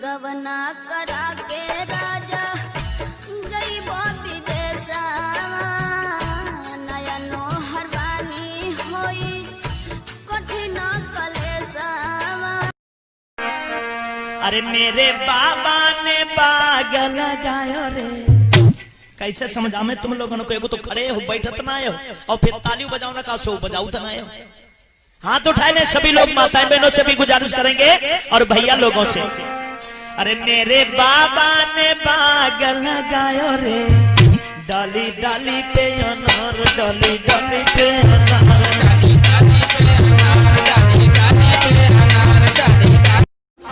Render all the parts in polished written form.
गवना करा के राजा गईबो विदेशा नया नोहर रानी होई कठिन कलेशा। अरे मेरे बाबा ने बाग लगायो रे। कैसे समझा मैं तुम लोगों को? एगो तो खड़े हो बैठत ना हो और फिर ताली बजाओ ना का सो बजाओ तो ना हो। हाथ उठाए ले सभी लोग, माताएं बहनों से भी गुजारिश करेंगे और भैया लोगों से। अरे मेरे बाबा ने बाग लगायो रे, डाली डाली पे अनार, डाली डाली पे अनार।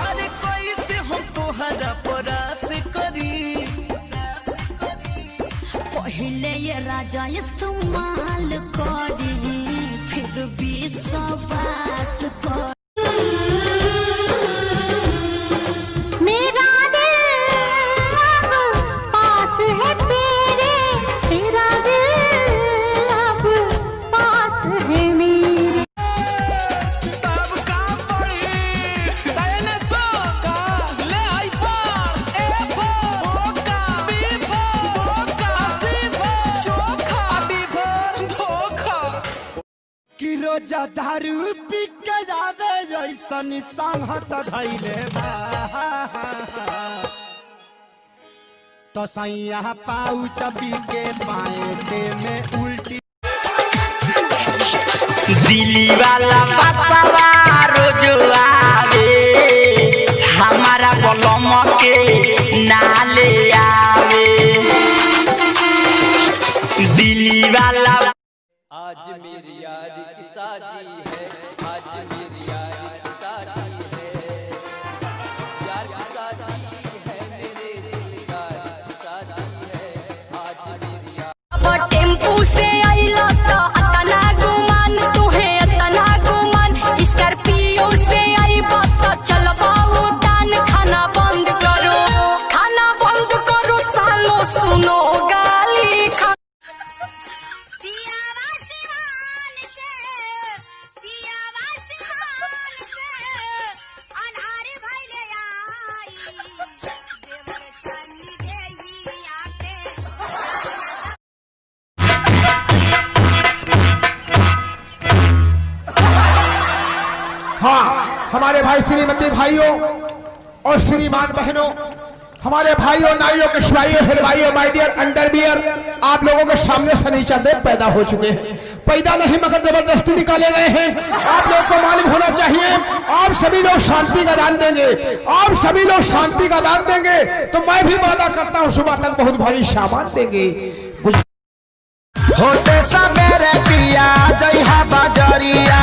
अरे कोई से हम तोहरा परास करी, पहले ये राजा इस्तेमाल करी फिर भी सवास कर। मेरा दिल अब पास है तेरे, तेरा दिल अब पास है मेरे। तब का पड़ी तैने सो का ले आई पर ए पर का बी पर सी पर चोखा बी पर धोखा कि रोजा दारू पी के जावे ऐसन संगत धइले बा तो सैया पाउच पी के पाए में उल्टी। दिल्ली वाला बसवा रोज आवे, हमारा बलम के नाले आवे। दिल्ली वाला आज मेरी यार की शादी है, आज मेरी यार की शादी है, यार की शादी है, मेरे दिलदार की शादी है, आज मेरी यार। टेम्पू से आइला तो अतना गुमान तुहे अतना गुमान, स्कॉर्पियो से आइबा तो चलबा उतान। खाना बंद करो, खाना बंद करो सालो सुनो गाली खा। हाँ, हमारे भाई श्रीमती भाइयों और श्रीमान बहनों, हमारे भाइयों नाइयों कशवाइयों हलवाइयों, माय डियर अंडरवियर, आप लोगों के सामने सनीचा देव पैदा हो चुके हैं। पैदा नहीं मगर जबरदस्ती निकाले गए हैं। आप लोगों को मालूम होना चाहिए, आप सभी लोग शांति का दान देंगे, आप सभी लोग शांति का दान देंगे तो मैं भी वादा करता हूँ सुबह तक बहुत भारी सामान देंगे। होते सवेरे पिया जइहा बजरिया,